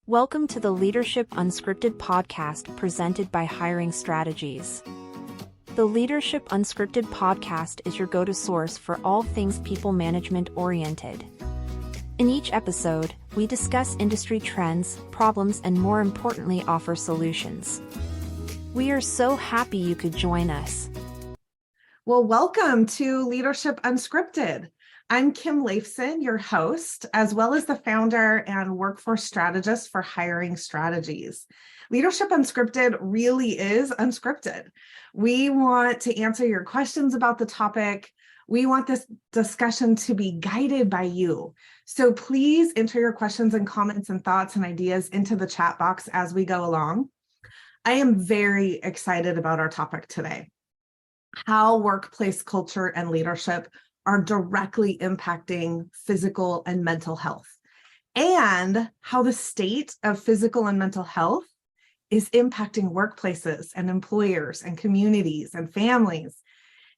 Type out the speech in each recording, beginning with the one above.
Welcome to the Leadership Unscripted podcast presented by Hiring Strategies. The Leadership Unscripted podcast is your go-to source for all things people management oriented. In each episode, we discuss industry trends, problems, and more importantly, offer solutions. We are so happy you could join us. Well, welcome to Leadership Unscripted. I'm Kim Leifson, your host, as well as the founder and workforce strategist for Hiring Strategies. Leadership Unscripted really is unscripted. We want to answer your questions about the topic. We want this discussion to be guided by you. So please enter your questions and comments and thoughts and ideas into the chat box as we go along. I am very excited about our topic today: how workplace culture and leadership are directly impacting physical and mental health, and how the state of physical and mental health is impacting workplaces and employers and communities and families,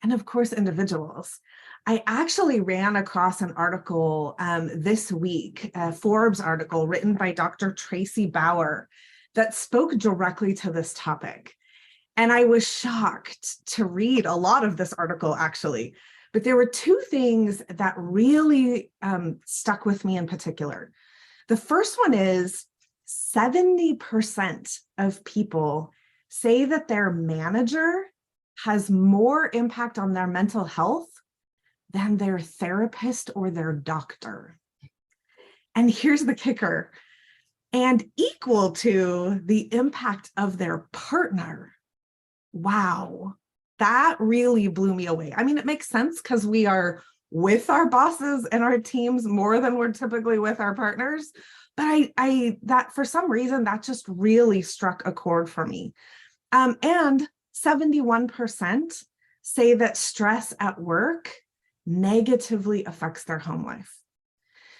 and of course, individuals. I actually ran across an article this week, a Forbes article written by Dr. Tracy Bauer that spoke directly to this topic. And I was shocked to read a lot of this article, actually. But there were two things that really stuck with me in particular. The first one is 70% of people say that their manager has more impact on their mental health than their therapist or their doctor. And here's the kicker: and equal to the impact of their partner. Wow. That really blew me away. I mean, it makes sense because we are with our bosses and our teams more than we're typically with our partners. But that for some reason, that just really struck a chord for me. And 71% say that stress at work negatively affects their home life.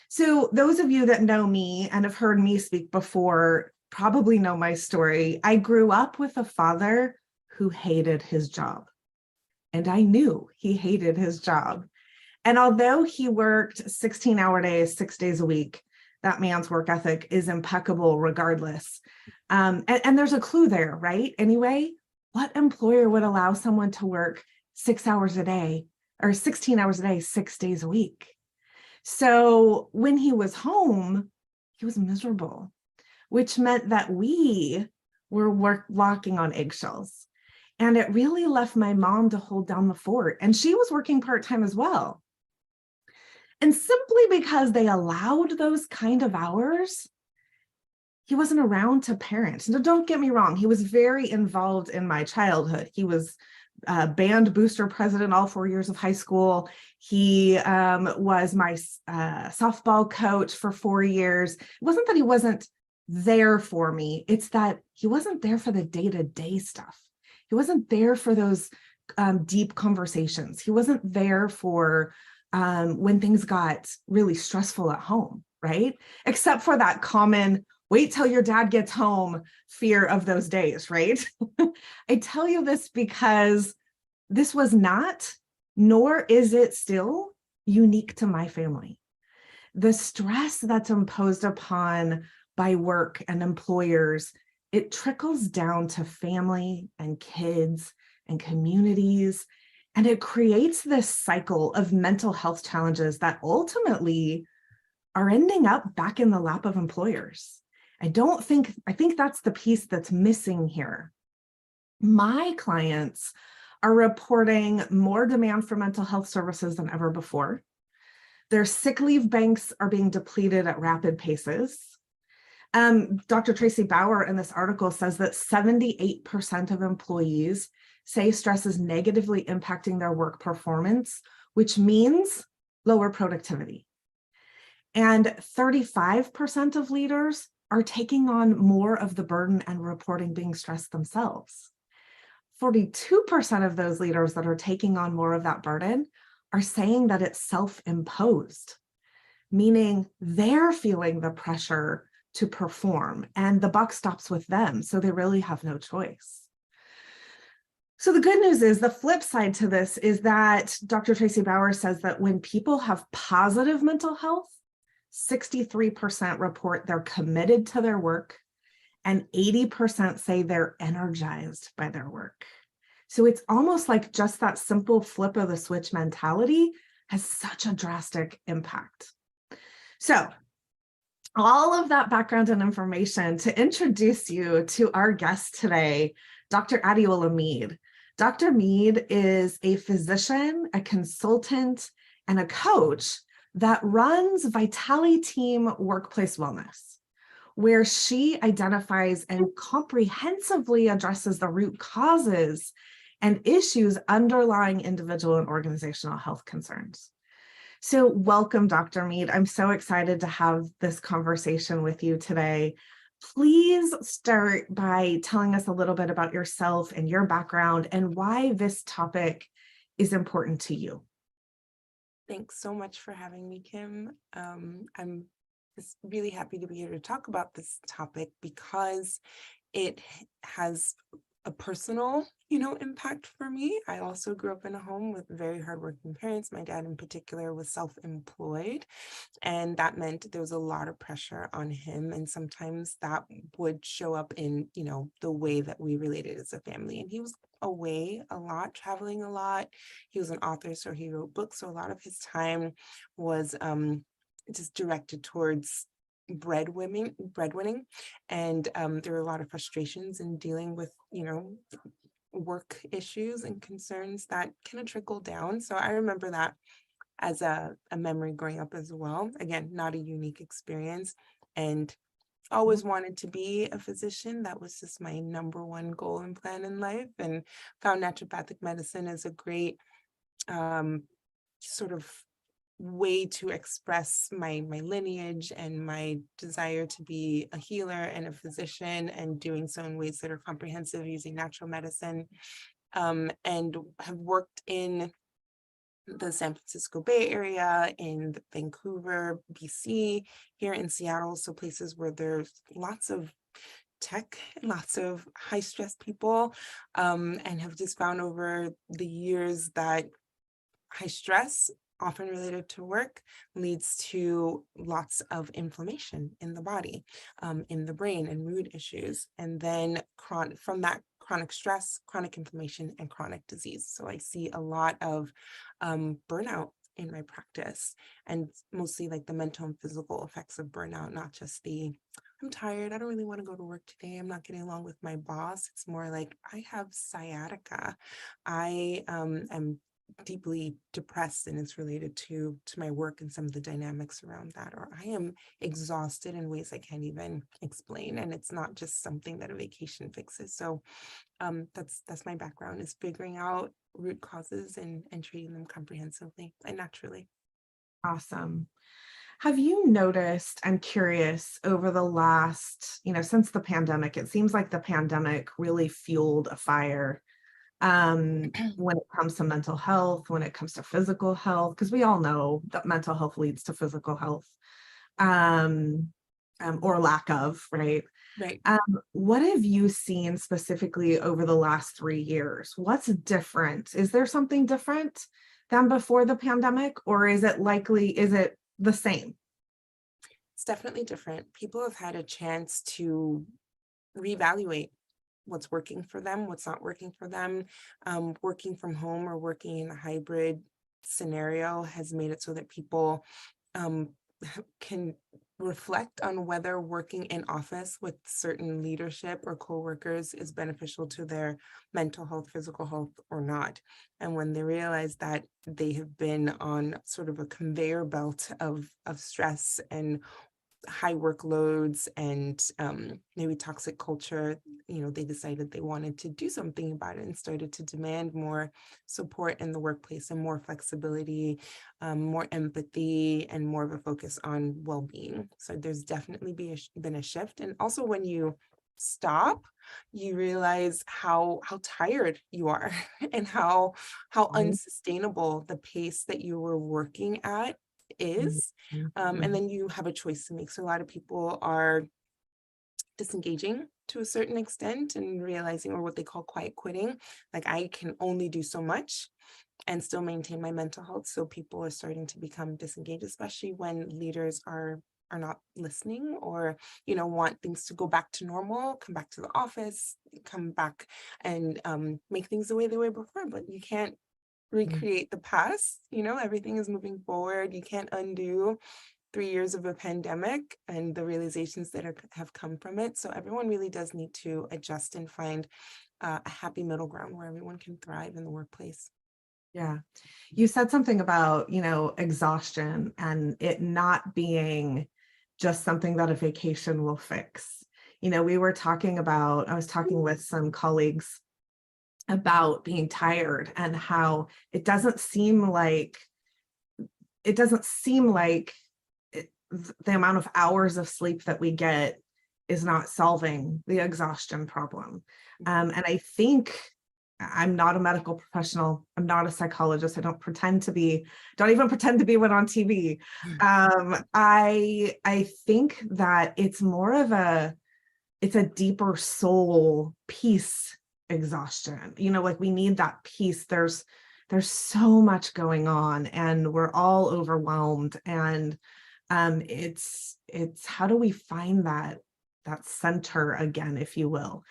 So those of you that know me and have heard me speak before probably know my story. I grew up with a father who hated his job. And I knew he hated his job. And although he worked 16-hour days, 6 days a week, that man's work ethic is impeccable regardless. And there's a clue there, right? Anyway, what employer would allow someone to work 6 hours a day or 16 hours a day, 6 days a week? So when he was home, he was miserable, which meant that we were walking on eggshells. And it really left my mom to hold down the fort. And she was working part-time as well. And simply because they allowed those kind of hours, he wasn't around to parent. Now, don't get me wrong, he was very involved in my childhood. He was band booster president all 4 years of high school. He was my softball coach for 4 years. It wasn't that he wasn't there for me. It's that he wasn't there for the day-to-day stuff. He wasn't there for those deep conversations. He wasn't there for when things got really stressful at home, right? Except for that common, wait till your dad gets home fear of those days, right? I tell you this because this was not, nor is it still, unique to my family. The stress that's imposed upon by work and employers, it trickles down to family and kids and communities, and it creates this cycle of mental health challenges that ultimately are ending up back in the lap of employers. I think that's the piece that's missing here. My clients are reporting more demand for mental health services than ever before. Their sick leave banks are being depleted at rapid paces. Dr. Tracy Bauer in this article says that 78% of employees say stress is negatively impacting their work performance, which means lower productivity. And 35% of leaders are taking on more of the burden and reporting being stressed themselves. 42% of those leaders that are taking on more of that burden are saying that it's self-imposed, meaning they're feeling the pressure to perform and the buck stops with them, so they really have no choice. So the good news is, the flip side to this is that Dr. Tracy Bauer says that when people have positive mental health, 63% report they're committed to their work, and 80% say they're energized by their work. So it's almost like just that simple flip of the switch mentality has such a drastic impact. So all of that background and information to introduce you to our guest today, Dr. Adiola Mead. Dr. Mead is a physician, a consultant, and a coach that runs Vitali Team Workplace Wellness, where she identifies and comprehensively addresses the root causes and issues underlying individual and organizational health concerns. So welcome, Dr. Mead. I'm so excited to have this conversation with you today. Please start by telling us a little bit about yourself and your background and why this topic is important to you. Thanks so much for having me, Kim. I'm just really happy to be here to talk about this topic because it has a personal, impact for me. I also grew up in a home with very hardworking parents. My dad in particular was self-employed, and that meant there was a lot of pressure on him. And sometimes that would show up in, the way that we related as a family. And he was away a lot, traveling a lot. He was an author, so he wrote books. So a lot of his time was just directed towards breadwinning, and there were a lot of frustrations in dealing with work issues and concerns that kind of trickle down. So I remember that as a memory growing up as well. Again, not a unique experience, and always wanted to be a physician. That was just my number one goal and plan in life, and found naturopathic medicine as a great sort of way to express my lineage and my desire to be a healer and a physician, and doing so in ways that are comprehensive using natural medicine, and have worked in the San Francisco Bay Area, in Vancouver, BC, here in Seattle, so places where there's lots of tech, lots of high stress people, and have just found over the years that high stress, often related to work, leads to lots of inflammation in the body, in the brain, and mood issues. And then from that chronic stress, chronic inflammation, and chronic disease. So I see a lot of burnout in my practice, and mostly like the mental and physical effects of burnout, not just the I'm tired, I don't really want to go to work today, I'm not getting along with my boss. It's more like I have sciatica. I am deeply depressed, and it's related to my work and some of the dynamics around that, or I am exhausted in ways I can't even explain, and it's not just something that a vacation fixes. So that's my background, is figuring out root causes and treating them comprehensively and naturally. Awesome. Have you noticed, I'm curious, over the last, since the pandemic, it seems like the pandemic really fueled a fire when it comes to mental health, when it comes to physical health, because we all know that mental health leads to physical health, or lack of, right? Right. What have you seen specifically over the last 3 years? What's different? Is there something different than before the pandemic, or is it the same? It's definitely different. People have had a chance to reevaluate what's working for them, what's not working for them. Working from home or working in a hybrid scenario has made it so that people can reflect on whether working in office with certain leadership or coworkers is beneficial to their mental health, physical health, or not. And when they realize that they have been on sort of a conveyor belt of stress and high workloads and maybe toxic culture, they decided they wanted to do something about it and started to demand more support in the workplace and more flexibility, more empathy, and more of a focus on well-being. So there's definitely been a shift. And also when you stop, you realize how tired you are and how unsustainable the pace that you were working at is. And then you have a choice to make. So a lot of people are disengaging to a certain extent and realizing, or what they call quiet quitting, like I can only do so much and still maintain my mental health. So people are starting to become disengaged, especially when leaders are not listening, or want things to go back to normal, come back to the office, come back and make things the way they were before. But you can't recreate the past. Everything is moving forward. You can't undo 3 years of a pandemic and the realizations that have come from it. So everyone really does need to adjust and find a happy middle ground where everyone can thrive in the workplace. Yeah. You said something about, exhaustion and it not being just something that a vacation will fix. I was talking with some colleagues about being tired and how it doesn't seem like the amount of hours of sleep that we get is not solving the exhaustion problem. And I think, I'm not a medical professional, I'm not a psychologist, I don't even pretend to be one on TV. I think that it's a deeper soul peace exhaustion. Like we need that peace. There's so much going on and we're all overwhelmed, and it's how do we find that center again, if you will.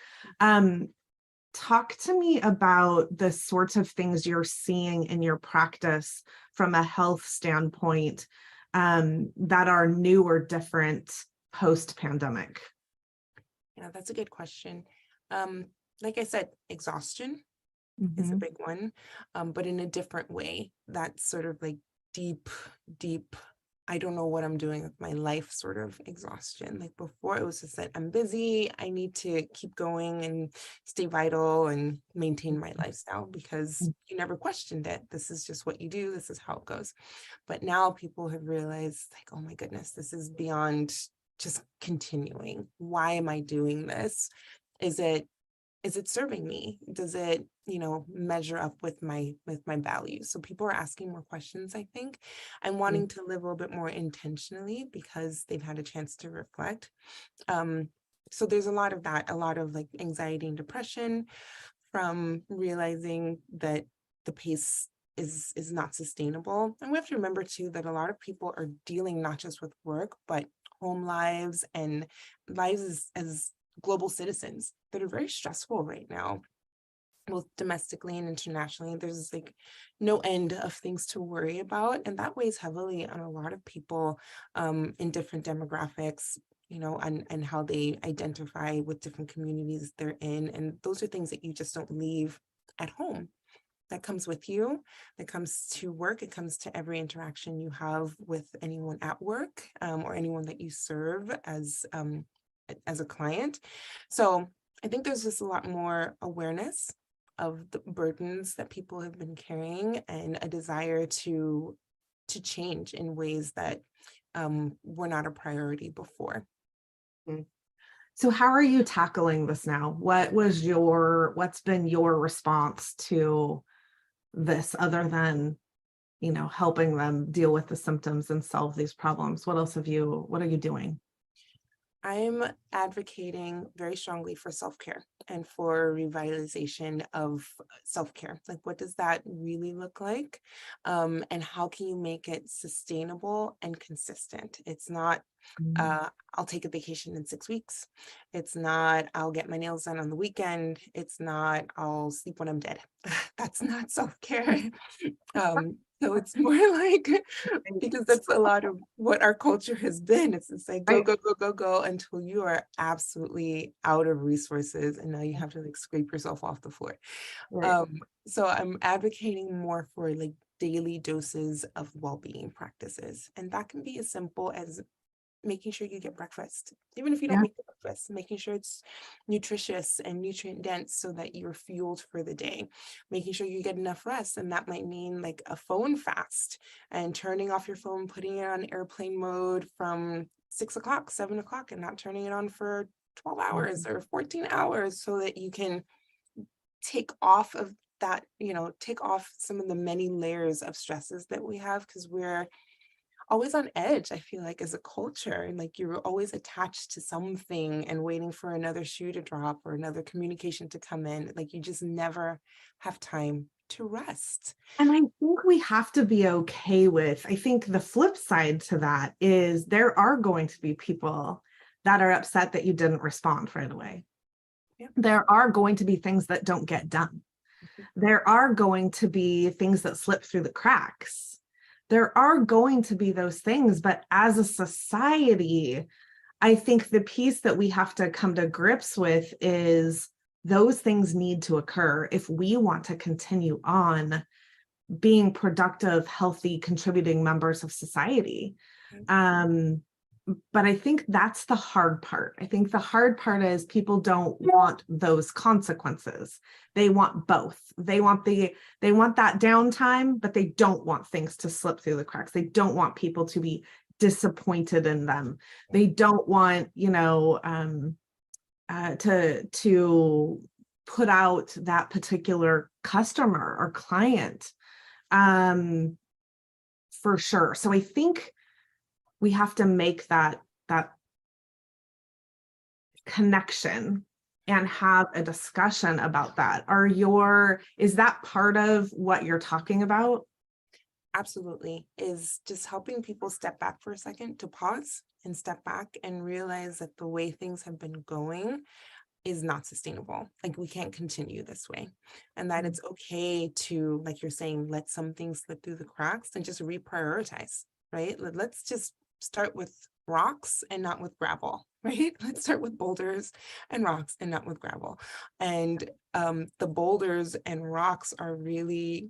Talk to me about the sorts of things you're seeing in your practice from a health standpoint that are new or different post-pandemic. Yeah, that's a good question. Like I said, exhaustion is a Mm-hmm. big one, but in a different way. That's sort of like deep, I don't know what I'm doing with my life sort of exhaustion. Like before, it was just that I'm busy, I need to keep going and stay vital and maintain my lifestyle, because you never questioned it. This is just what you do, this is how it goes. But now people have realized, like, oh my goodness, this is beyond just continuing. Why am I doing this? Is it serving me? Does it, measure up with my values? So people are asking more questions, I think, and wanting to live a little bit more intentionally because they've had a chance to reflect. So there's a lot of that, a lot of like anxiety and depression from realizing that the pace is not sustainable. And we have to remember too that a lot of people are dealing not just with work, but home lives and lives as global citizens that are very stressful right now, both domestically and internationally. There's like no end of things to worry about, and that weighs heavily on a lot of people in different demographics, and how they identify with different communities they're in. And those are things that you just don't leave at home. That comes with you, that comes to work, it comes to every interaction you have with anyone at work, or anyone that you serve as a client. So I think there's just a lot more awareness of the burdens that people have been carrying, and a desire to change in ways that were not a priority before. So how are you tackling this now? What's been your response to this, other than, helping them deal with the symptoms and solve these problems? What are you doing? I'm advocating very strongly for self-care and for revitalization of self-care. Like, what does that really look like? And how can you make it sustainable and consistent? It's not, I'll take a vacation in 6 weeks. It's not, I'll get my nails done on the weekend. It's not, I'll sleep when I'm dead. That's not self-care. So it's more like, because that's a lot of what our culture has been. It's just like go, Right. go, go, go, go until you are absolutely out of resources. And now you have to like scrape yourself off the floor. Right. So I'm advocating more for like daily doses of well-being practices. And that can be as simple as making sure you get breakfast, even if you don't Yeah. make the breakfast, making sure it's nutritious and nutrient dense so that you're fueled for the day, making sure you get enough rest. And that might mean like a phone fast and turning off your phone, putting it on airplane mode from 6 o'clock, 7 o'clock, and not turning it on for 12 hours or 14 hours, so that you can take off of that, take off some of the many layers of stresses that we have, because always on edge, I feel like, as a culture. And like you're always attached to something and waiting for another shoe to drop or another communication to come in. Like you just never have time to rest. And I think we have to be okay with, I think the flip side to that is there are going to be people that are upset that you didn't respond right away. Yeah. There are going to be things that don't get done. There are going to be things that slip through the cracks. There are going to be those things, but as a society, I think the piece that we have to come to grips with is those things need to occur if we want to continue on being productive, healthy, contributing members of society. But I think that's the hard part. I think the hard part is people don't want those consequences. They want both. They want that downtime, but they don't want things to slip through the cracks. They don't want people to be disappointed in them. They don't want, to put out that particular customer or client, for sure. So I think we have to make that connection and have a discussion about that. Is that part of what you're talking about? Absolutely. Is just helping people step back for a second, to pause and step back and realize that the way things have been going is not sustainable. Like we can't continue this way. And that it's okay to, like you're saying, let some things slip through the cracks and just reprioritize, right? Let's just start with rocks and not with gravel, right? Let's start with boulders and rocks and not with gravel. And the boulders and rocks are really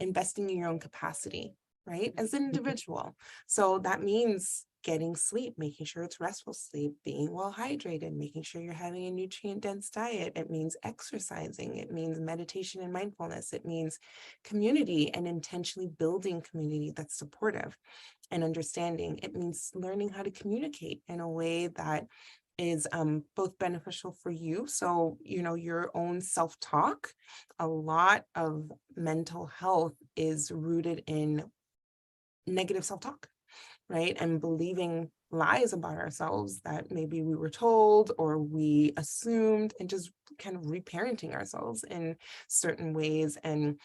investing in your own capacity, right? As an individual. So that means getting sleep, making sure it's restful sleep, being well hydrated, making sure you're having a nutrient-dense diet. It means exercising. It means meditation and mindfulness. It means community and intentionally building community that's supportive and understanding. It means learning how to communicate in a way that is both beneficial for you. So, your own self-talk. A lot of mental health is rooted in negative self-talk, right? And believing lies about ourselves that maybe we were told or we assumed, and just kind of reparenting ourselves in certain ways, and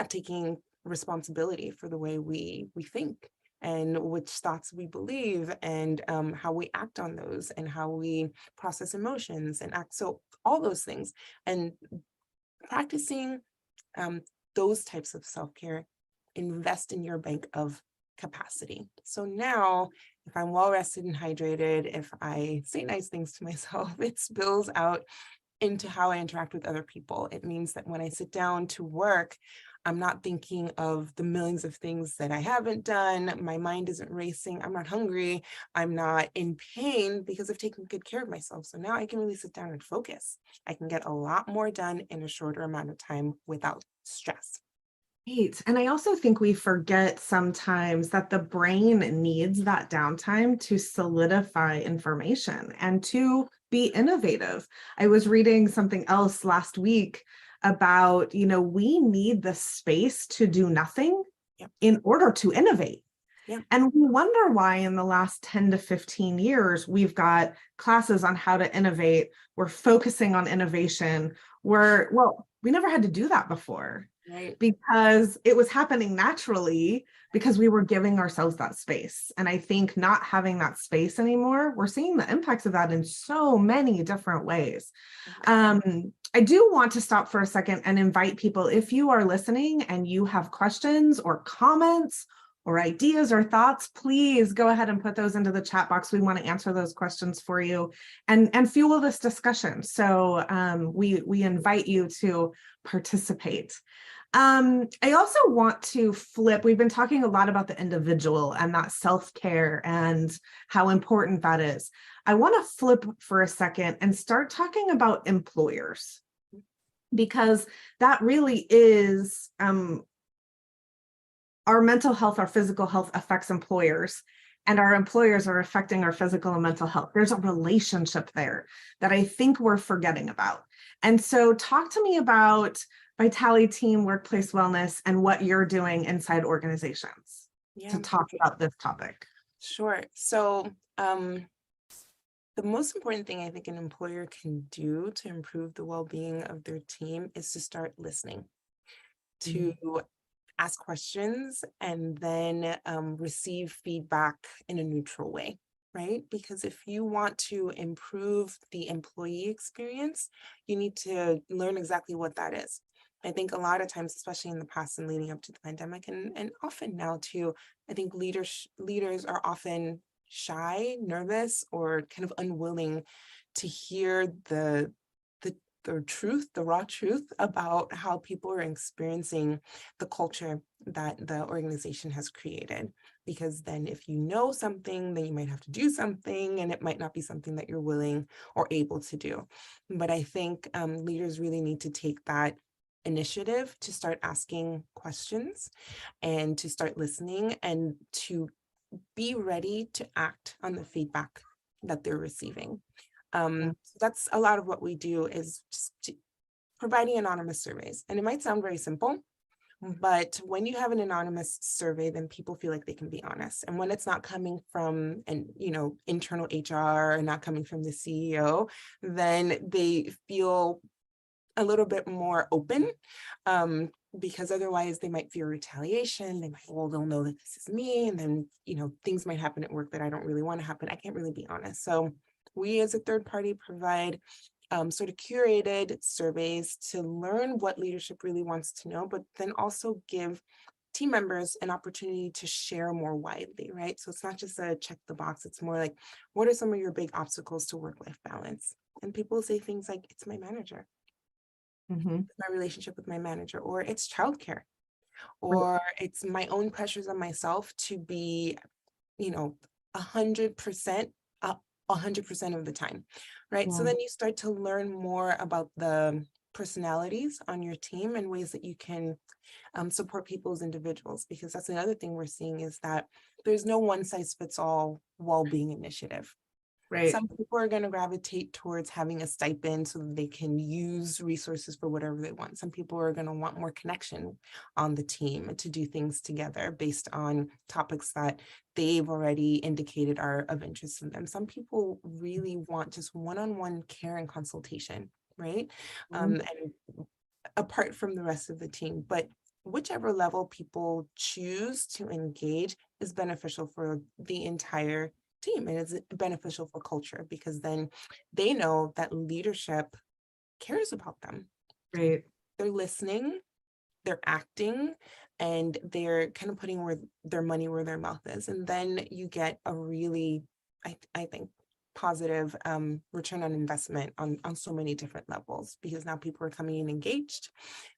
taking responsibility for the way we think and which thoughts we believe, and how we act on those, and how we process emotions and act. So all those things, and practicing those types of self-care invest in your bank of capacity. So now, if I'm well rested and hydrated, if I say nice things to myself, it spills out into how I interact with other people. It means that when I sit down to work, I'm not thinking of the millions of things that I haven't done. My mind isn't racing. I'm not hungry. I'm not in pain because I've taken good care of myself. So now I can really sit down and focus. I can get a lot more done in a shorter amount of time without stress. Right. And I also think we forget sometimes that the brain needs that downtime to solidify information and to be innovative. I was reading something else last week about, we need the space to do nothing in order to innovate. Yeah. And we wonder why in the last 10 to 15 years, we've got classes on how to innovate. We're focusing on innovation. We never had to do that before. Right. Because it was happening naturally because we were giving ourselves that space. And I think not having that space anymore, we're seeing the impacts of that in so many different ways. I do want to stop for a second and invite people, if you are listening and you have questions or comments or ideas or thoughts, please go ahead and put those into the chat box. We want to answer those questions for you and fuel this discussion. So we invite you to participate. I also want to flip. We've been talking a lot about the individual and that self-care and how important that is. I want to flip for a second and start talking about employers, because that really is our mental health, our physical health affects employers, and our employers are affecting our physical and mental health. There's a relationship there that I think we're forgetting about. And so talk to me about Vitality Team Workplace Wellness and what you're doing inside organizations. to talk about this topic? Sure. So the most important thing I think an employer can do to improve the well-being of their team is to start listening, to ask questions, and then receive feedback in a neutral way, right? Because if you want to improve the employee experience, you need to learn exactly what that is. I think a lot of times, especially in the past and leading up to the pandemic, and often now too, I think leaders are often shy, nervous, or kind of unwilling to hear the truth, the raw truth about how people are experiencing the culture that the organization has created. Because then if you know something, then you might have to do something, and it might not be something that you're willing or able to do. But I think leaders really need to take that initiative to start asking questions and to start listening and to be ready to act on the feedback that they're receiving. So that's a lot of what we do, is just providing anonymous surveys. And it might sound very simple, but when you have an anonymous survey, then people feel like they can be honest. And when it's not coming from internal HR and not coming from the CEO, then they feel a little bit more open, because otherwise they might fear retaliation. They might, well, they'll know that this is me, and then things might happen at work that I don't really want to happen. I can't really be honest. So we as a third party provide sort of curated surveys to learn what leadership really wants to know, but then also give team members an opportunity to share more widely, right? So it's not just a check the box. It's more like, what are some of your big obstacles to work-life balance? And people say things like, it's my manager. My relationship with my manager, or it's childcare, or it's my own pressures on myself to be, 100% up 100% of the time, right? So then you start to learn more about the personalities on your team and ways that you can support people as individuals, because that's another thing we're seeing, is that there's no one size fits all well-being initiative. Right. Some people are going to gravitate towards having a stipend so that they can use resources for whatever they want. Some people are going to want more connection on the team to do things together based on topics that they've already indicated are of interest to them. Some people really want just one-on-one care and consultation, right? And apart from the rest of the team. But whichever level people choose to engage is beneficial for the entire team, and it's beneficial for culture, because then they know that leadership cares about them. Right. They're listening, they're acting, and they're kind of putting their money where their mouth is. And then you get a really, I think, positive return on investment on so many different levels, because now people are coming in engaged.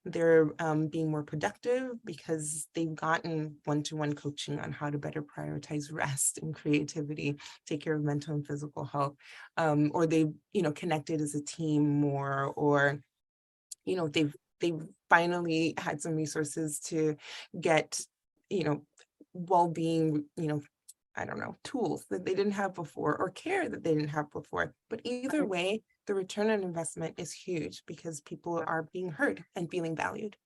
They're being more productive because they've gotten one-to-one coaching on how to better prioritize rest and creativity, take care of mental and physical health, or they've connected as a team more, or they've finally had some resources to get well-being, I don't know, tools that they didn't have before, or care that they didn't have before. But either way, the return on investment is huge, because people are being heard and feeling valued.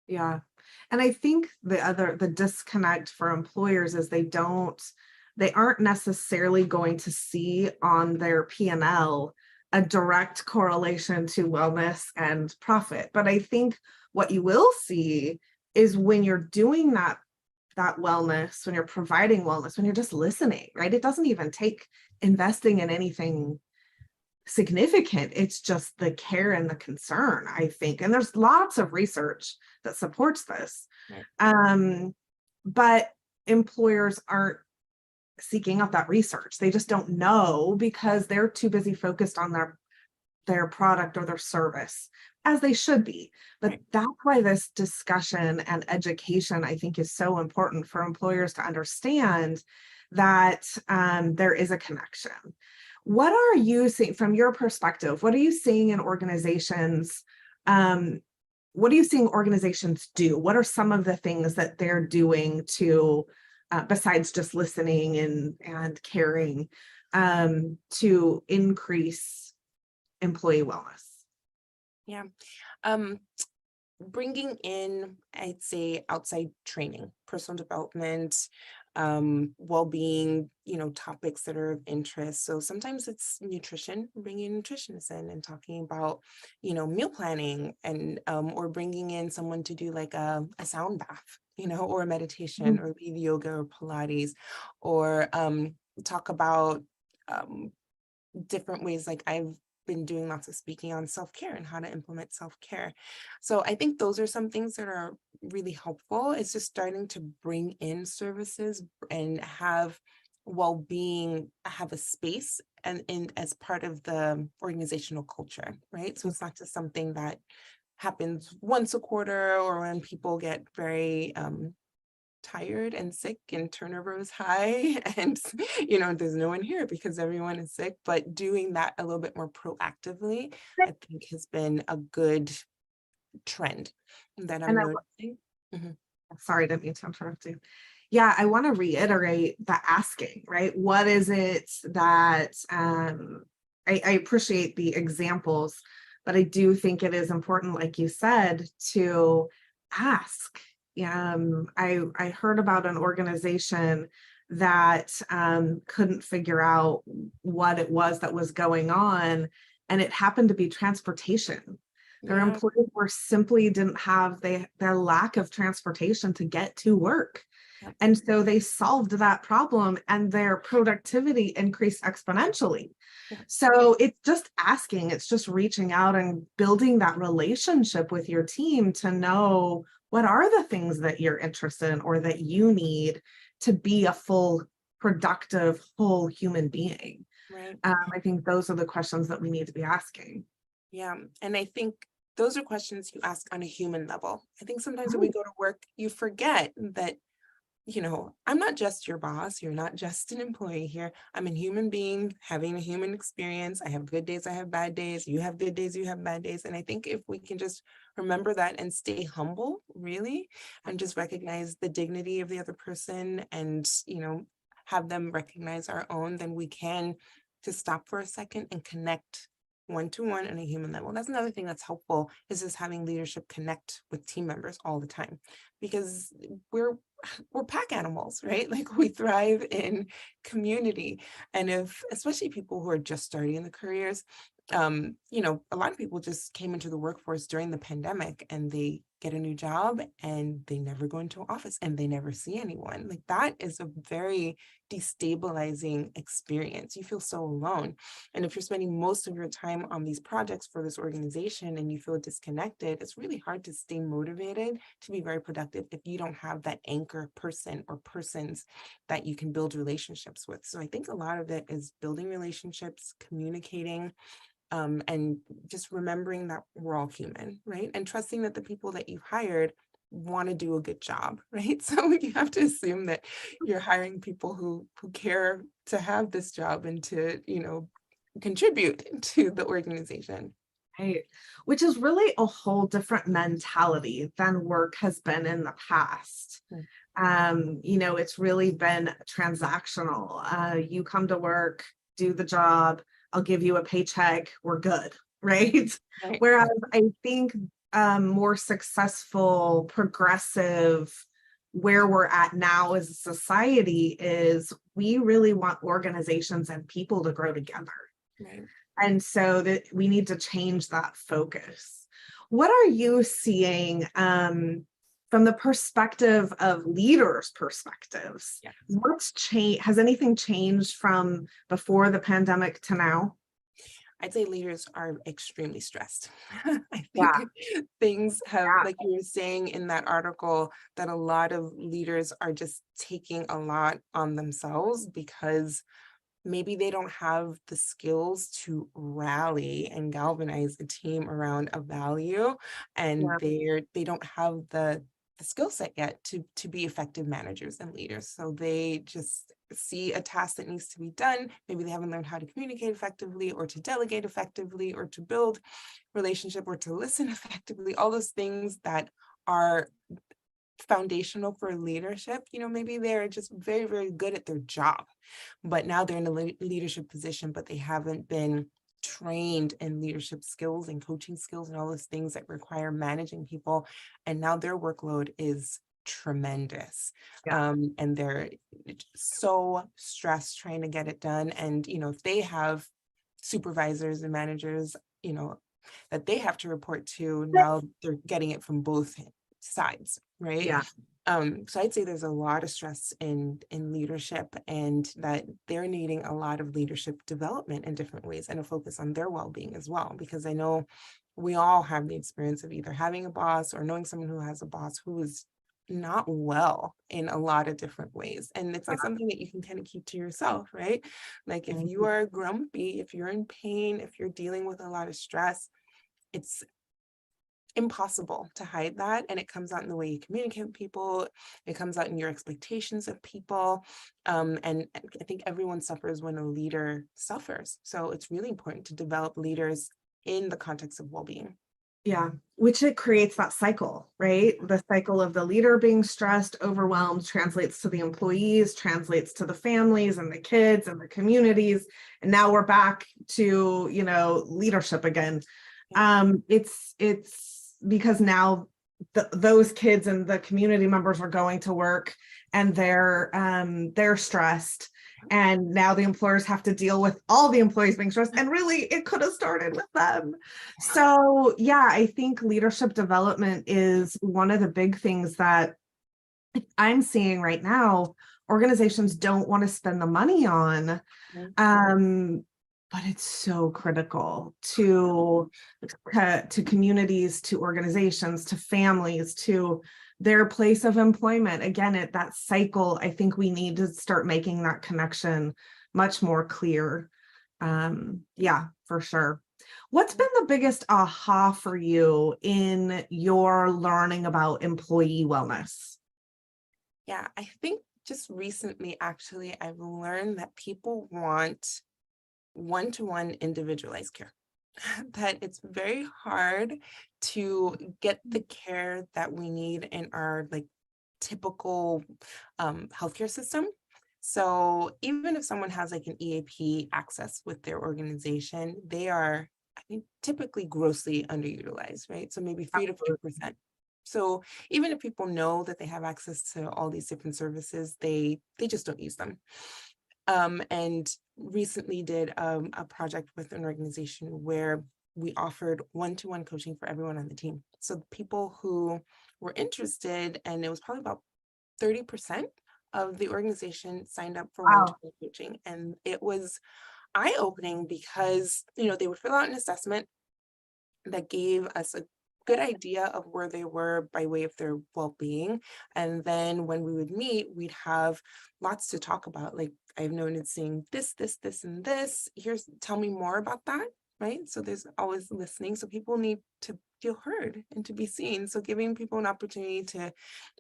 Yeah. And I think the disconnect for employers is they aren't necessarily going to see on their P&L a direct correlation to wellness and profit. But I think what you will see is when you're doing that wellness, when you're providing wellness, when you're just listening, right? It doesn't even take investing in anything significant. It's just the care and the concern, I think. And there's lots of research that supports this. Right. But employers aren't seeking out that research. They just don't know, because they're too busy focused on their product or their service, as they should be. But that's why this discussion and education, I think, is so important for employers to understand that there is a connection. What are you seeing from your perspective? What are you seeing in organizations? What are you seeing organizations do? What are some of the things that they're doing to, besides just listening and caring, to increase employee wellness? Yeah. Bringing in, I'd say, outside training, personal development, well-being, topics that are of interest. So sometimes it's nutrition, bringing nutritionists in and talking about, meal planning, and or bringing in someone to do like a sound bath, or meditation, or lead yoga or Pilates, or talk about um, different ways. Like I've been doing lots of speaking on self-care and how to implement self-care. So I think those are some things that are really helpful. It's just starting to bring in services and have well-being have a space and in as part of the organizational culture, right? So it's not just something that happens once a quarter, or when people get very tired and sick and turnover is high and there's no one here because everyone is sick. But doing that a little bit more proactively, I think, has been a good trend that I'm And noticing. Mhm. sorry, I didn't mean to interrupt you. Yeah, I want to reiterate that asking, right? What is it that I appreciate the examples, but I do think it is important, like you said, to ask. I heard about an organization that couldn't figure out what it was that was going on, and it happened to be transportation. Their Yeah. employees were simply didn't have their lack of transportation to get to work. Yep. And so they solved that problem and their productivity increased exponentially. Yep. So it's just asking, it's just reaching out and building that relationship with your team to know what are the things that you're interested in or that you need to be a full, productive, whole human being. Right. I think those are the questions that we need to be asking. Yeah. And I think those are questions you ask on a human level. I think sometimes when we go to work, you forget that I'm not just your boss. You're not just an employee here. I'm a human being having a human experience. I have good days. I have bad days. You have good days. You have bad days. And I think if we can just remember that and stay humble, really, and just recognize the dignity of the other person and, have them recognize our own, then we can just stop for a second and connect one-to-one on a human level. That's another thing that's helpful, is just having leadership connect with team members all the time, because we're pack animals, right? Like we thrive in community. And if, especially people who are just starting in the careers, a lot of people just came into the workforce during the pandemic and they get a new job and they never go into an office and they never see anyone. Like that is a very destabilizing experience. You feel so alone. And if you're spending most of your time on these projects for this organization and you feel disconnected, it's really hard to stay motivated to be very productive if you don't have that anchor person or persons that you can build relationships with. So I think a lot of it is building relationships, communicating, and just remembering that we're all human, right? And trusting that the people that you've hired want to do a good job, right? So you have to assume that you're hiring people who care to have this job and to, contribute to the organization. Right. Which is really a whole different mentality than work has been in the past. It's really been transactional. You come to work, do the job, I'll give you a paycheck, we're good, right? Right. Whereas I think more successful, progressive, where we're at now as a society is we really want organizations and people to grow together. Right. And so that we need to change that focus. What are you seeing from the perspective of leaders' perspectives? Yes. What's changed? Has anything changed from before the pandemic to now? I'd say leaders are extremely stressed. I Yeah. think things have, Yeah. like you were saying in that article, that a lot of leaders are just taking a lot on themselves because maybe they don't have the skills to rally and galvanize a team around a value, and Yeah. they don't have the skill set yet to be effective managers and leaders. So they just see a task that needs to be done. Maybe they haven't learned how to communicate effectively or to delegate effectively or to build relationship or to listen effectively, all those things that are foundational for leadership. Maybe they're just very, very good at their job, but now they're in a leadership position, but they haven't been trained in leadership skills and coaching skills and all those things that require managing people. And now their workload is tremendous. Yeah. And they're so stressed trying to get it done. And, if they have supervisors and managers, that they have to report to, now they're getting it from both sides, right? Yeah. So I'd say there's a lot of stress in leadership, and that they're needing a lot of leadership development in different ways, and a focus on their well-being as well, because I know we all have the experience of either having a boss or knowing someone who has a boss who is not well in a lot of different ways. And it's not something that you can kind of keep to yourself, right? Like if you are grumpy, if you're in pain, if you're dealing with a lot of stress, it's impossible to hide that. And it comes out in the way you communicate with people. It comes out in your expectations of people. And I think everyone suffers when a leader suffers. So it's really important to develop leaders in the context of well-being. Yeah, which it creates that cycle, right? The cycle of the leader being stressed, overwhelmed, translates to the employees, translates to the families and the kids and the communities. And now we're back to, leadership again. It's because now those kids and the community members are going to work, and they're stressed. And now the employers have to deal with all the employees being stressed. And really, it could have started with them. So, yeah, I think leadership development is one of the big things that I'm seeing right now. Organizations don't want to spend the money on. But it's so critical to communities, to organizations, to families, to their place of employment. Again, that cycle, I think we need to start making that connection much more clear. Yeah, for sure. What's been the biggest aha for you in your learning about employee wellness? Yeah, I think just recently, actually, I've learned that people want one-to-one individualized care. That it's very hard to get the care that we need in our typical healthcare system. So even if someone has an EAP access with their organization, they are, I think, typically grossly underutilized, right? So maybe 3 to 5%. So even if people know that they have access to all these different services, they just don't use them. And recently did a project with an organization where we offered one-to-one coaching for everyone on the team. So people who were interested, and it was probably about 30% of the organization signed up for Wow. one-to-one coaching. And it was eye-opening because, they would fill out an assessment that gave us a good idea of where they were by way of their well-being. And then when we would meet, we'd have lots to talk about. Like, I've noticed seeing this, and this. Tell me more about that, right? So there's always listening. So people need to feel heard and to be seen. So giving people an opportunity to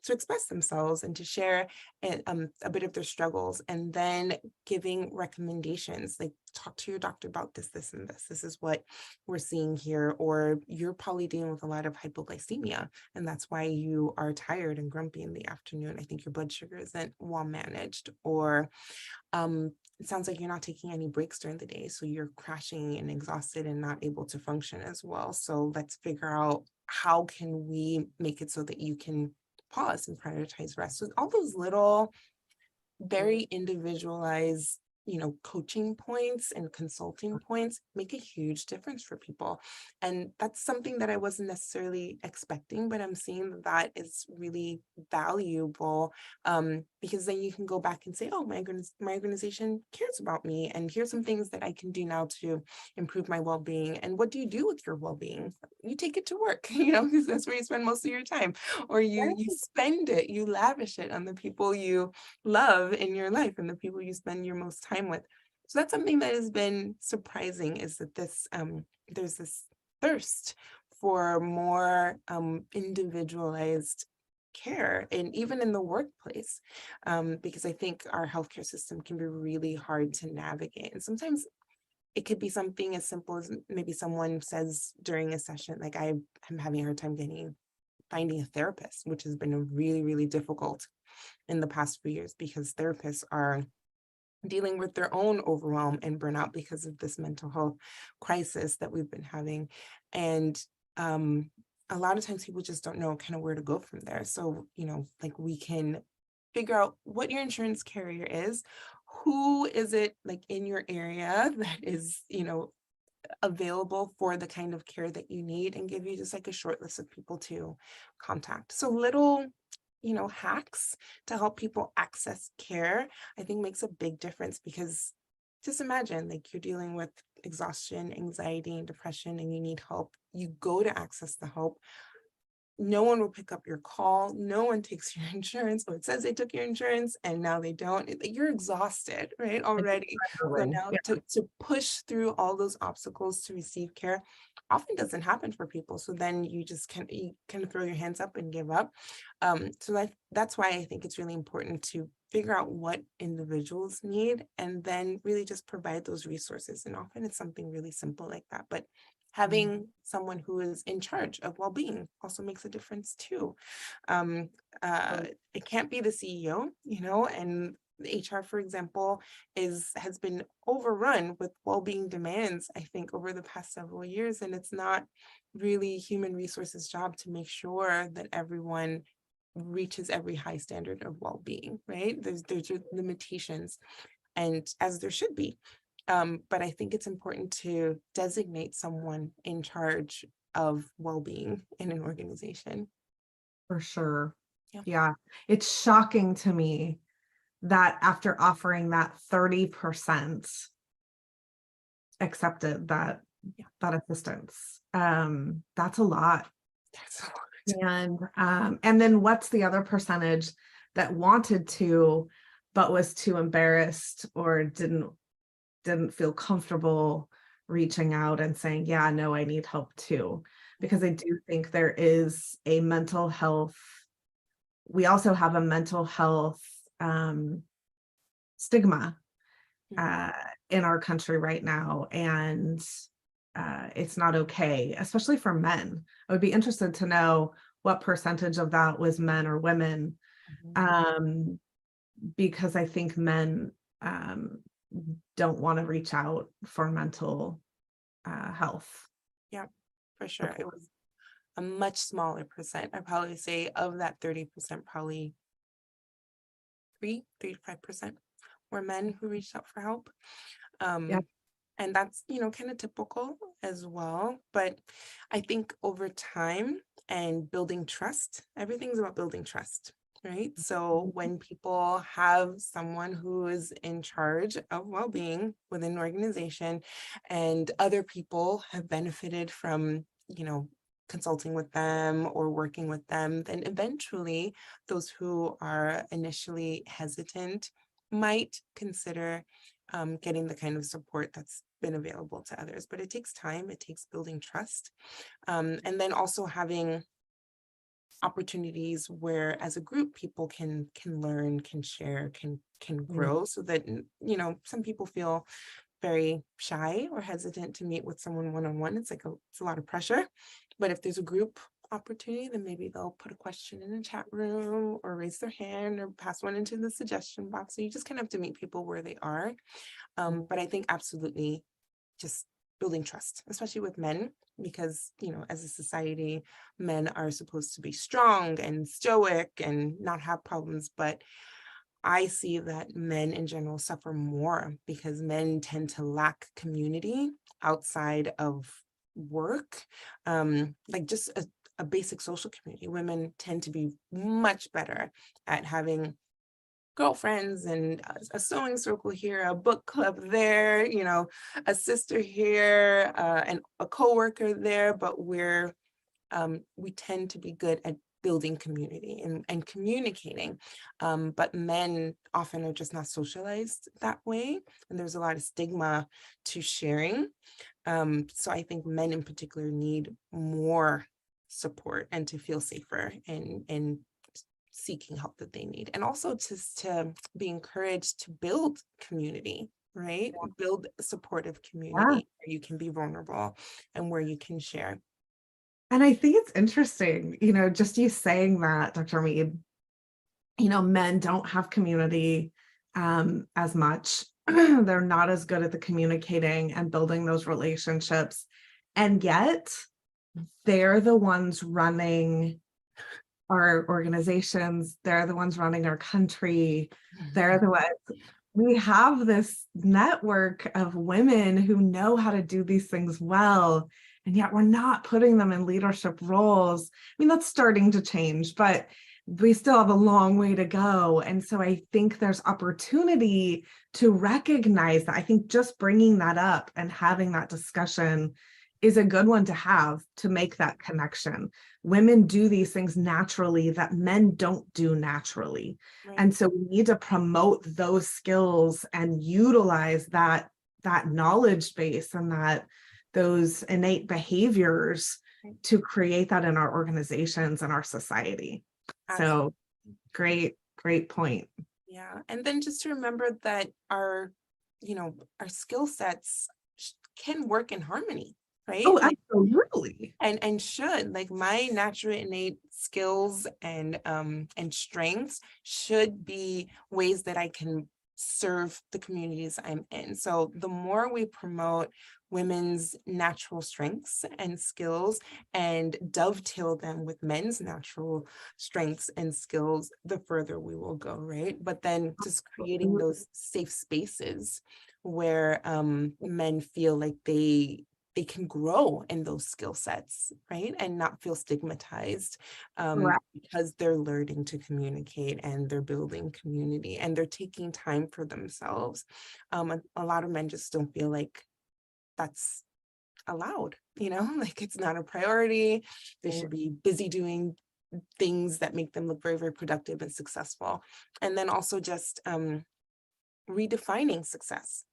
express themselves and to share a bit of their struggles, and then giving recommendations, like talk to your doctor about this, and this. This is what we're seeing here, or you're probably dealing with a lot of hypoglycemia, and that's why you are tired and grumpy in the afternoon. I think your blood sugar isn't well managed, or it sounds like you're not taking any breaks during the day, so you're crashing and exhausted and not able to function as well. So let's figure out how can we make it so that you can pause and prioritize rest. So all those little, very individualized, coaching points and consulting points make a huge difference for people. And that's something that I wasn't necessarily expecting, but I'm seeing that is really valuable, because then you can go back and say, oh, my organization cares about me, and here's some things that I can do now to improve my well-being. And what do you do with your well-being? You take it to work, because that's where you spend most of your time, or you spend it, you lavish it on the people you love in your life and the people you spend your most time with. So that's something that has been surprising, is that there's this thirst for more individualized care, and even in the workplace, because I think our healthcare system can be really hard to navigate. And sometimes it could be something as simple as maybe someone says during a session, like, I'm having a hard time finding a therapist, which has been really, really difficult in the past few years, because therapists are dealing with their own overwhelm and burnout because of this mental health crisis that we've been having. And a lot of times people just don't know kind of where to go from there. So, like we can figure out what your insurance carrier is, who is it like in your area that is, available for the kind of care that you need, and give you just like a short list of people to contact. So little, hacks to help people access care, I think makes a big difference, because just imagine like you're dealing with exhaustion, anxiety, and depression, and you need help. You go to access the help. No one will pick up your call. No one takes your insurance, or it says they took your insurance and now they don't. You're exhausted, right? Already. So Totally. now Yeah. to push through all those obstacles to receive care often doesn't happen for people. So then you just you kind of throw your hands up and give up. So that's why I think it's really important to figure out what individuals need and then really just provide those resources. And often it's something really simple like that. But having someone who is in charge of well-being also makes a difference too. It can't be the CEO, and the HR, for example, has been overrun with well-being demands, I think, over the past several years. And it's not really human resources job to make sure that everyone reaches every high standard of well-being, right? There's limitations, and as there should be. But I think it's important to designate someone in charge of well-being in an organization. For sure. Yeah. Yeah. It's shocking to me that after offering that 30% accepted that assistance. That's a lot. That's a lot. And then what's the other percentage that wanted to, but was too embarrassed or didn't feel comfortable reaching out and saying, yeah, no, I need help too. Because I do think there is a mental health, we also have a mental health stigma in our country right now. And it's not okay, especially for men. I would be interested to know what percentage of that was men or women, because I think men don't want to reach out for mental health. Yeah, for sure. It was a much smaller percent. I'd probably say of that 30%, probably 3 to 5% were men who reached out for help. And that's, kind of typical as well. But I think over time and building trust, everything's about building trust, right? So when people have someone who is in charge of well-being within an organization, and other people have benefited from, consulting with them or working with them, then eventually those who are initially hesitant might consider getting the kind of support that's been available to others. But it takes time, it takes building trust. And then also having opportunities where as a group people can learn, can share, can grow, so that, some people feel very shy or hesitant to meet with someone one-on-one. It's a lot of pressure. But if there's a group opportunity, then maybe they'll put a question in a chat room or raise their hand or pass one into the suggestion box. So you just kind of have to meet people where they are. But I think absolutely just building trust, especially with men, because, as a society, men are supposed to be strong and stoic and not have problems. But I see that men in general suffer more because men tend to lack community outside of work, like just a basic social community. Women tend to be much better at having girlfriends and a sewing circle here, a book club there, a sister here, and a coworker there. But we tend to be good at building community and communicating. But men often are just not socialized that way. And there's a lot of stigma to sharing. So I think men in particular need more support and to feel safer and seeking help that they need. And also to be encouraged to build community, right? Build a supportive community where you can be vulnerable and where you can share. And I think it's interesting, just you saying that, Dr. Mead, men don't have community as much. They're not as good at the communicating and building those relationships. And yet they're the ones running our organizations, they're the ones running our country, they're the ones. We have this network of women who know how to do these things well, and yet we're not putting them in leadership roles. I mean, that's starting to change, but we still have a long way to go. And so I think there's opportunity to recognize that. I think just bringing that up and having that discussion is a good one to have, to make that connection. Women do these things naturally that men don't do naturally. Right. And so we need to promote those skills and utilize that knowledge base and those innate behaviors to create that in our organizations and our society. So great point. Yeah. And then just to remember that our skill sets can work in harmony, right? Oh, absolutely. And should, like, my natural innate skills and strengths should be ways that I can serve the communities I'm in. So the more we promote women's natural strengths and skills and dovetail them with men's natural strengths and skills, the further we will go, right? But then just creating those safe spaces where men feel like they can grow in those skill sets, right? And not feel stigmatized because they're learning to communicate and they're building community and they're taking time for themselves. A lot of men just don't feel like that's allowed, like it's not a priority. They should be busy doing things that make them look very, very productive and successful. And then also just redefining success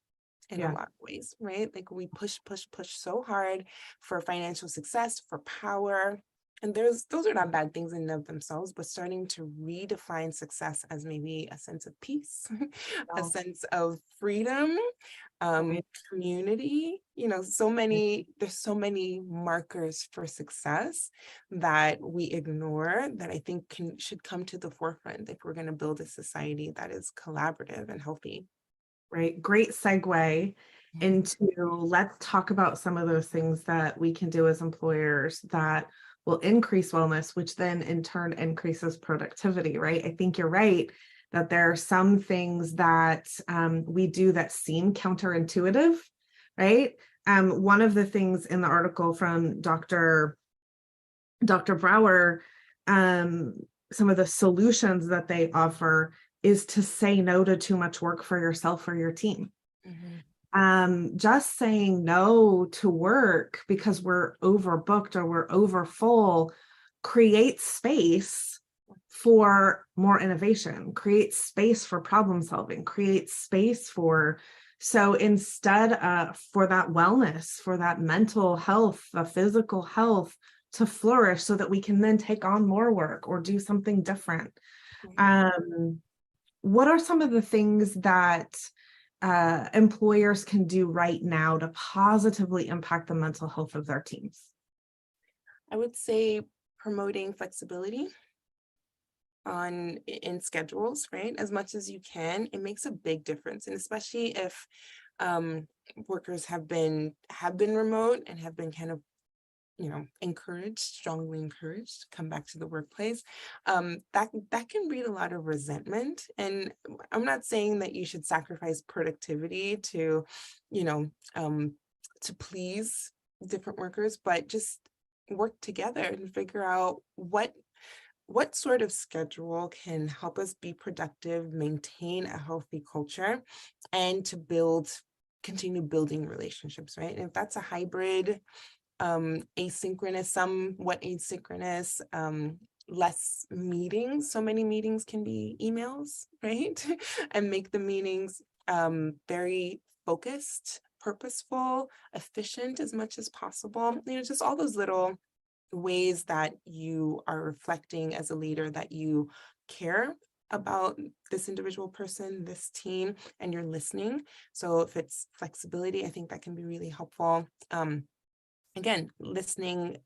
in a lot of ways, right? Like we push so hard for financial success, for power. And those are not bad things in and of themselves, but starting to redefine success as maybe a sense of peace, a sense of freedom, community, there's so many markers for success that we ignore that I think should come to the forefront if we're going to build a society that is collaborative and healthy. Right. Great segue into, let's talk about some of those things that we can do as employers that will increase wellness, which then in turn increases productivity, right? I think you're right that there are some things that we do that seem counterintuitive, right? One of the things in the article from Dr. Brower, some of the solutions that they offer is to say no to too much work for yourself or your team. Just saying no to work because we're overbooked or we're overfull creates space for more innovation, creates space for problem solving, creates space so instead for that wellness, for that mental health, the physical health to flourish so that we can then take on more work or do something different. What are some of the things that employers can do right now to positively impact the mental health of their teams? I would say promoting flexibility in schedules, right? As much as you can, it makes a big difference. And especially if workers have been remote and have been kind of strongly encouraged to come back to the workplace, that can breed a lot of resentment. And I'm not saying that you should sacrifice productivity to please different workers, but just work together and figure out what sort of schedule can help us be productive, maintain a healthy culture, and to continue building relationships, right? And if that's a hybrid, asynchronous, somewhat asynchronous, less meetings. So many meetings can be emails, right? And make the meetings very focused, purposeful, efficient as much as possible. Just all those little ways that you are reflecting as a leader that you care about this individual person, this team, and you're listening. So if it's flexibility, I think that can be really helpful. Again, listening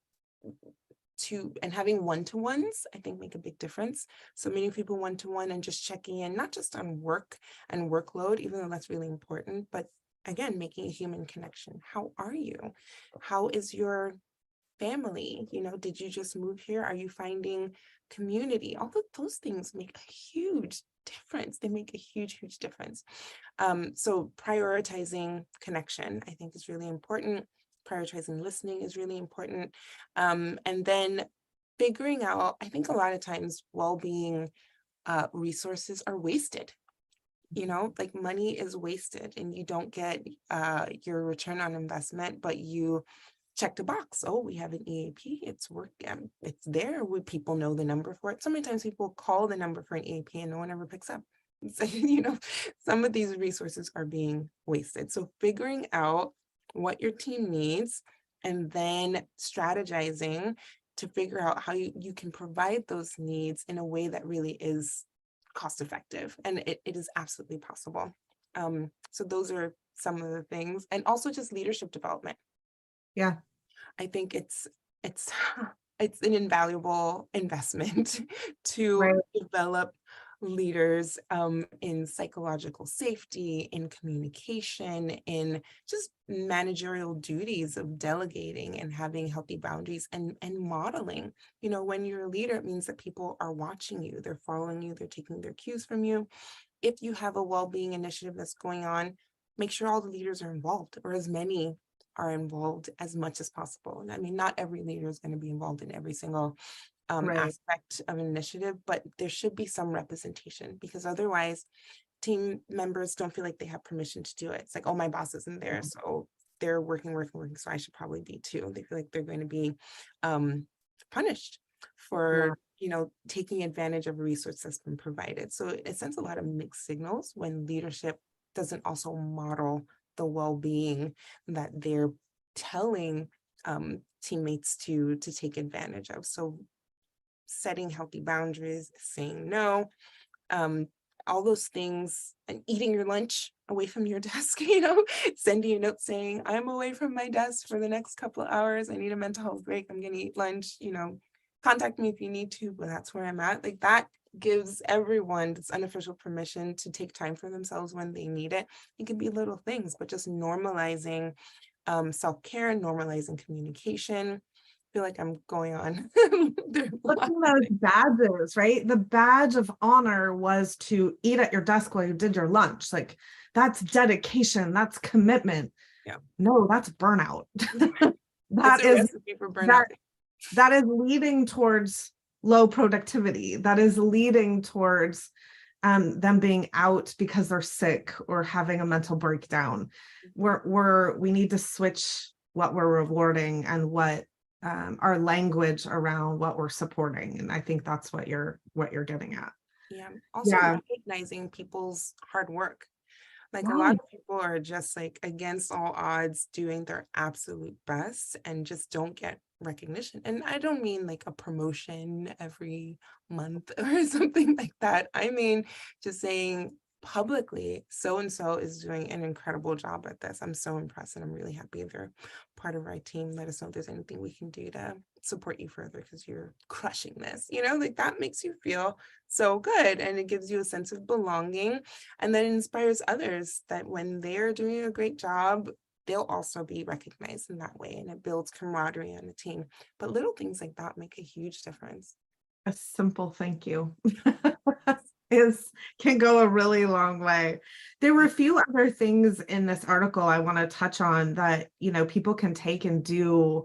to and having one-to-ones, I think make a big difference. So meeting people one-to-one and just checking in, not just on work and workload, even though that's really important, but again, making a human connection. How are you? How is your family? Did you just move here? Are you finding community? All of those things make a huge difference. They make a huge, huge difference. So prioritizing connection, I think, is really important. Prioritizing listening is really important. And then figuring out, I think a lot of times well-being resources are wasted. Like money is wasted and you don't get your return on investment, but you checked a box. Oh, we have an EAP. It's working. It's there. People know the number for it. So many times people call the number for an EAP and no one ever picks up. So, some of these resources are being wasted. So figuring out what your team needs and then strategizing to figure out how you can provide those needs in a way that really is cost effective. And it is absolutely possible. So those are some of the things. And also just leadership development. Yeah. I think it's an invaluable investment to Right. develop leaders in psychological safety, in communication, in just managerial duties of delegating and having healthy boundaries and modeling. When you're a leader, it means that people are watching you, they're following you, they're taking their cues from you. If you have a well-being initiative that's going on, make sure all the leaders are involved, or as many are involved as much as possible. And I mean, not every leader is going to be involved in every single Right. aspect of an initiative, but there should be some representation, because otherwise team members don't feel like they have permission to do it. It's like, oh, my boss isn't there, so they're working, so I should probably be too. They feel like they're going to be punished for taking advantage of a resource that's been provided. So it sends a lot of mixed signals when leadership doesn't also model the well-being that they're telling teammates to take advantage of. So setting healthy boundaries, saying no, all those things, and eating your lunch away from your desk, sending a note saying, I'm away from my desk for the next couple of hours. I need a mental health break. I'm going to eat lunch, contact me if you need to, but that's where I'm at. Like, that gives everyone this unofficial permission to take time for themselves when they need it. It can be little things, but just normalizing self-care, normalizing communication. I feel like I'm going on. Look at those badges, right? The badge of honor was to eat at your desk while you did your lunch. Like, that's dedication, that's commitment. Yeah. No, that's burnout. That's a recipe for burnout. That is leading towards low productivity. That is leading towards them being out because they're sick or having a mental breakdown. We need to switch what we're rewarding and what our language around what we're supporting. And I think that's what you're getting at. Yeah. Also recognizing people's hard work. Like, a lot of people are just like against all odds doing their absolute best and just don't get recognition. And I don't mean like a promotion every month or something like that. I mean, just saying publicly, so-and-so is doing an incredible job at this. I'm so impressed and I'm really happy they're part of our team. Let us know if there's anything we can do to support you further because you're crushing this. Like, that makes you feel so good, and it gives you a sense of belonging, and then it inspires others that when they're doing a great job, they'll also be recognized in that way, and it builds camaraderie on the team. But little things like that make a huge difference. A simple thank you can go a really long way. There were a few other things in this article I want to touch on that people can take and do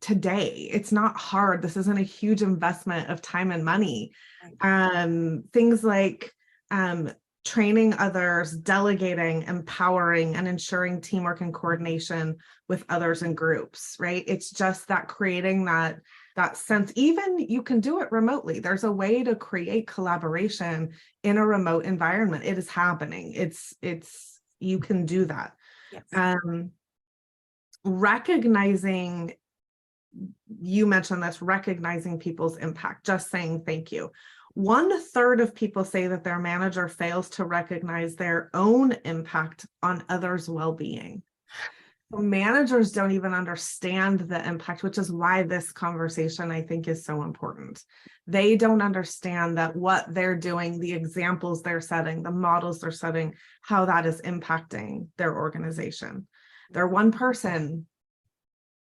today. It's not hard. This isn't a huge investment of time and money. Things like training others, delegating, empowering, and ensuring teamwork and coordination with others in groups, right? It's just that creating that sense. Even you can do it remotely. There's a way to create collaboration in a remote environment. It is happening. You can do that. Yes. Recognizing, you mentioned this, recognizing people's impact, just saying thank you. 1/3 of people say that their manager fails to recognize their own impact on others' well-being. Managers don't even understand the impact, which is why this conversation, I think, is so important. They don't understand that what they're doing, the examples they're setting, the models they're setting, how that is impacting their organization. They're one person,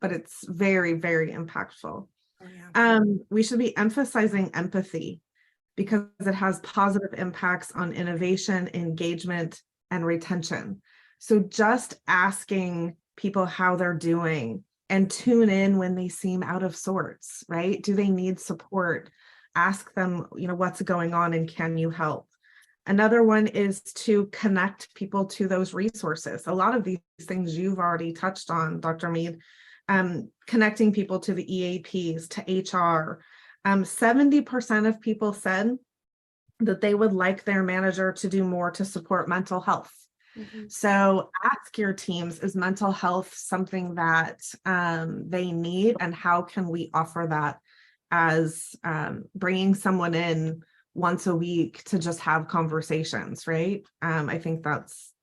but it's very, very impactful. Oh, yeah. We should be emphasizing empathy because it has positive impacts on innovation, engagement, and retention. So just asking people how they're doing and tune in when they seem out of sorts, right? Do they need support? Ask them, what's going on and can you help? Another one is to connect people to those resources. A lot of these things you've already touched on, Dr. Mead, connecting people to the EAPs, to HR. 70% of people said that they would like their manager to do more to support mental health. Mhm. So ask your teams, is mental health something that they need, and how can we offer that as bringing someone in once a week to just have conversations, right? I think that's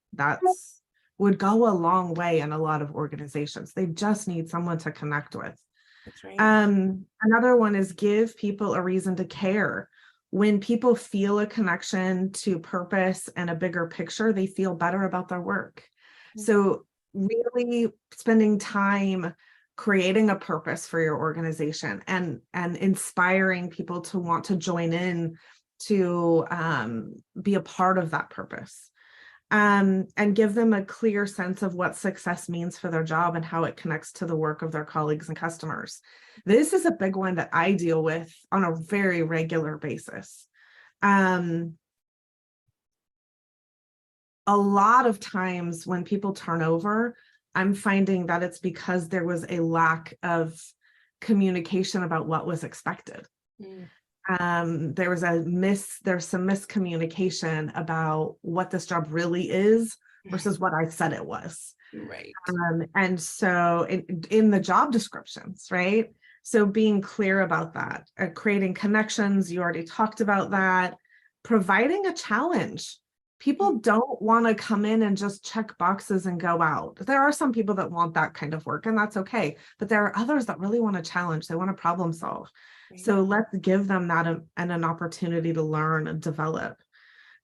would go a long way in a lot of organizations. They just need someone to connect with. That's right. Another one is give people a reason to care. When people feel a connection to purpose and a bigger picture, they feel better about their work. So really spending time creating a purpose for your organization and inspiring people to want to join in to be a part of that purpose. And give them a clear sense of what success means for their job and how it connects to the work of their colleagues and customers. This is a big one that I deal with on a very regular basis. A lot of times when people turn over, I'm finding that it's because there was a lack of communication about what was expected. There's some miscommunication about what this job really is versus what I said it was. Right. And so in the job descriptions, right? So being clear about that, creating connections, you already talked about that, providing a challenge. People don't want to come in and just check boxes and go out. There are some people that want that kind of work, and that's okay. But there are others that really want to challenge. They want to problem solve. So let's give them that and an opportunity to learn and develop.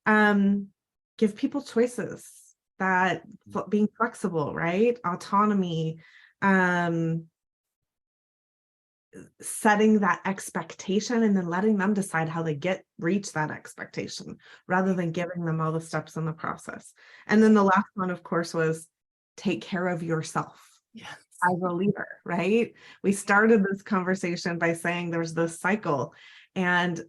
Give people choices, that being flexible, right? Autonomy, setting that expectation and then letting them decide how they reach that expectation rather than giving them all the steps in the process. And then the last one, of course, was take care of yourself. Yes. As a leader, right? We started this conversation by saying there's this cycle, and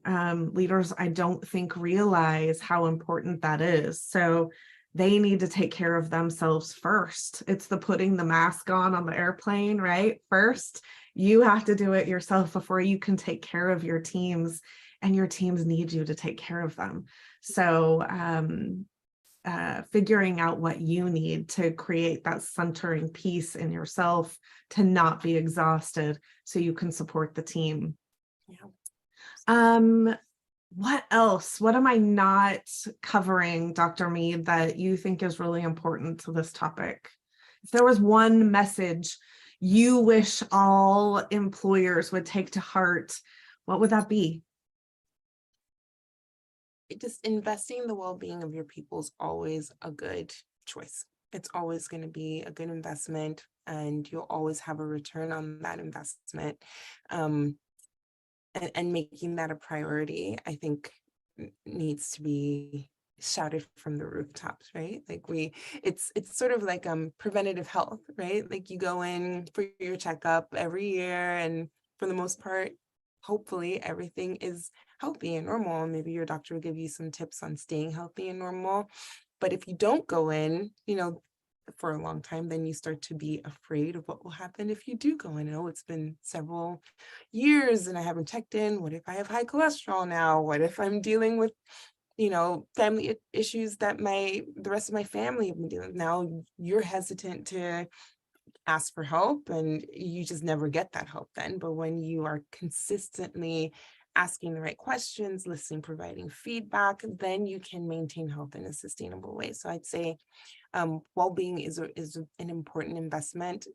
leaders, I don't think, realize how important that is. So they need to take care of themselves first. It's the putting the mask on the airplane, right? First, you have to do it yourself before you can take care of your teams, and your teams need you to take care of them. So figuring out what you need to create that centering piece in yourself to not be exhausted so you can support the team. Yeah. What else? What am I not covering, Dr. Mead, that you think is really important to this topic? If there was one message you wish all employers would take to heart, what would that be? Just investing in the well-being of your people is always a good choice. It's always going to be a good investment, and you'll always have a return on that investment. And making that a priority, I think, needs to be shouted from the rooftops, right? Like it's sort of like preventative health, right? Like you go in for your checkup every year, and for the most part, hopefully everything is healthy and normal. And maybe your doctor will give you some tips on staying healthy and normal. But if you don't go in, for a long time, then you start to be afraid of what will happen if you do go in. Oh, it's been several years and I haven't checked in. What if I have high cholesterol now? What if I'm dealing with, family issues that the rest of my family have been dealing with? Now you're hesitant to ask for help, and you just never get that help then. But when you are consistently asking the right questions, listening, providing feedback, then you can maintain health in a sustainable way. So I'd say well-being is an important investment,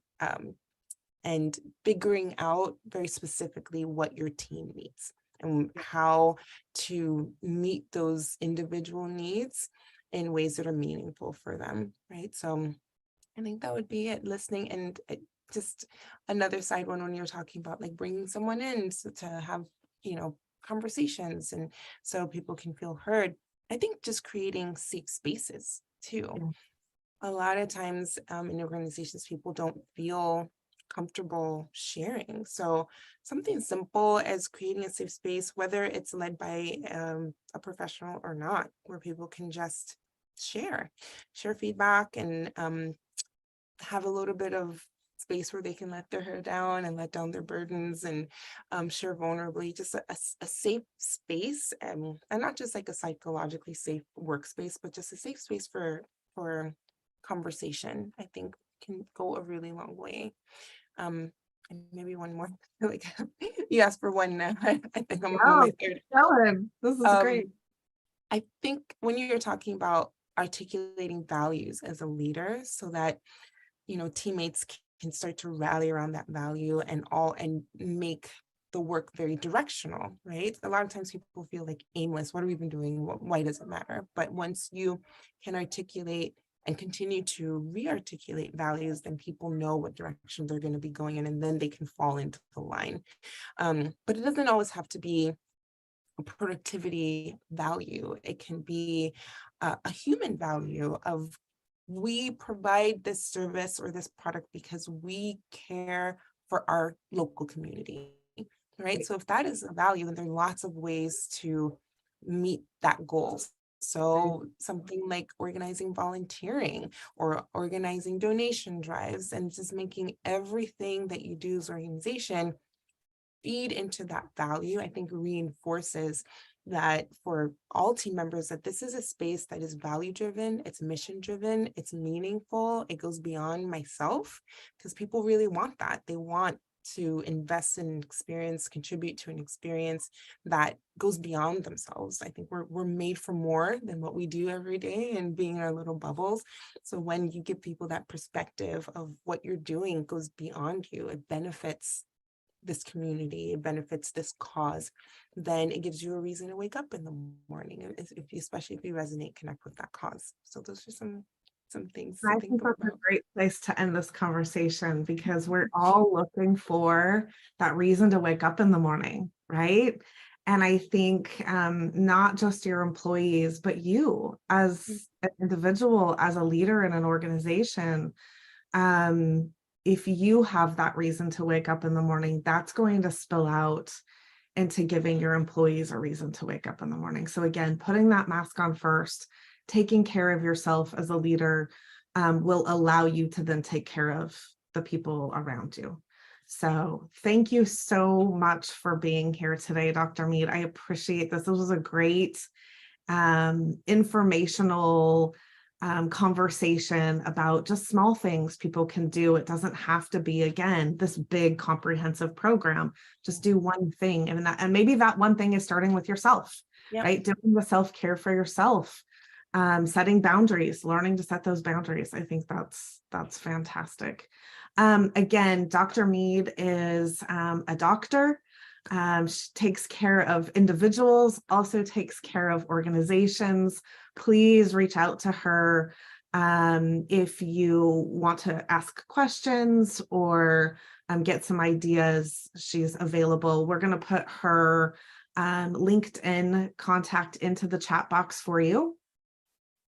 and figuring out very specifically what your team needs and how to meet those individual needs in ways that are meaningful for them, right? So I think that would be it. Listening and just another side one when you're talking about like bringing someone in to have, conversations, and so people can feel heard. I think just creating safe spaces too. Yeah. A lot of times in organizations, people don't feel comfortable sharing. So something simple as creating a safe space, whether it's led by a professional or not, where people can just share feedback, and have a little bit of space where they can let their hair down and let down their burdens, and share vulnerably, just a safe space, and not just like a psychologically safe workspace, but just a safe space for conversation, I think can go a really long way. And maybe one more, like you asked for one now. I think I'm on Wow, my third. Ellen, this is great. I think when you're talking about articulating values as a leader, so that teammates can start to rally around that value, and make the work very directional, right? A lot of times people feel like aimless. What are we even doing? Why does it matter? But once you can articulate and continue to re-articulate values, then people know what direction they're going to be going in, and then they can fall into the line. But it doesn't always have to be a productivity value. It can be a human value of, we provide this service or this product because we care for our local community, right? So if that is a value, then there are lots of ways to meet that goal. So something like organizing volunteering or organizing donation drives, and just making everything that you do as an organization feed into that value, I think reinforces that for all team members, that this is a space that is value driven, it's mission driven, it's meaningful, it goes beyond myself, because people really want that. They want to invest in an experience, contribute to an experience that goes beyond themselves. I think we're made for more than what we do every day and being in our little bubbles. So when you give people that perspective of what you're doing goes beyond you, it benefits this community, it benefits this cause, then it gives you a reason to wake up in the morning, especially if you resonate, connect with that cause. So those are some things to I think think that's about. a great place to end this conversation, because we're all looking for that reason to wake up in the morning, right? And I think not just your employees, but you as an individual, as a leader in an organization, if you have that reason to wake up in the morning, that's going to spill out into giving your employees a reason to wake up in the morning. So again, putting that mask on first, taking care of yourself as a leader, will allow you to then take care of the people around you. So thank you so much for being here today, Dr. Mead. I appreciate this. This was a great informational conversation about just small things people can do. It doesn't have to be, again, this big comprehensive program. Just do one thing, and maybe that one thing is starting with yourself, Yep. right? Doing the self-care for yourself, setting boundaries, learning to set those boundaries. I think that's fantastic. Again, Dr. Mead is a doctor. She takes care of individuals, also takes care of organizations. Please reach out to her if you want to ask questions or get some ideas. She's available. We're going to put her LinkedIn contact into the chat box for you.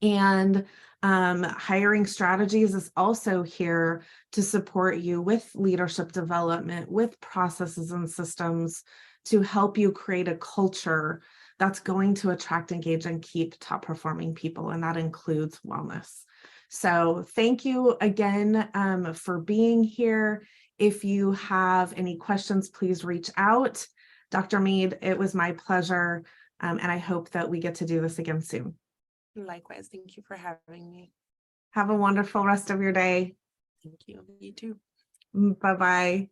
And Hiring Strategies is also here to support you with leadership development, with processes and systems to help you create a culture that's going to attract, engage, and keep top performing people. And that includes wellness. So thank you again for being here. If you have any questions, please reach out. Dr. Mead, it was my pleasure. And I hope that we get to do this again soon. Likewise, thank you for having me. Have a wonderful rest of your day. Thank you. You too. Bye-bye.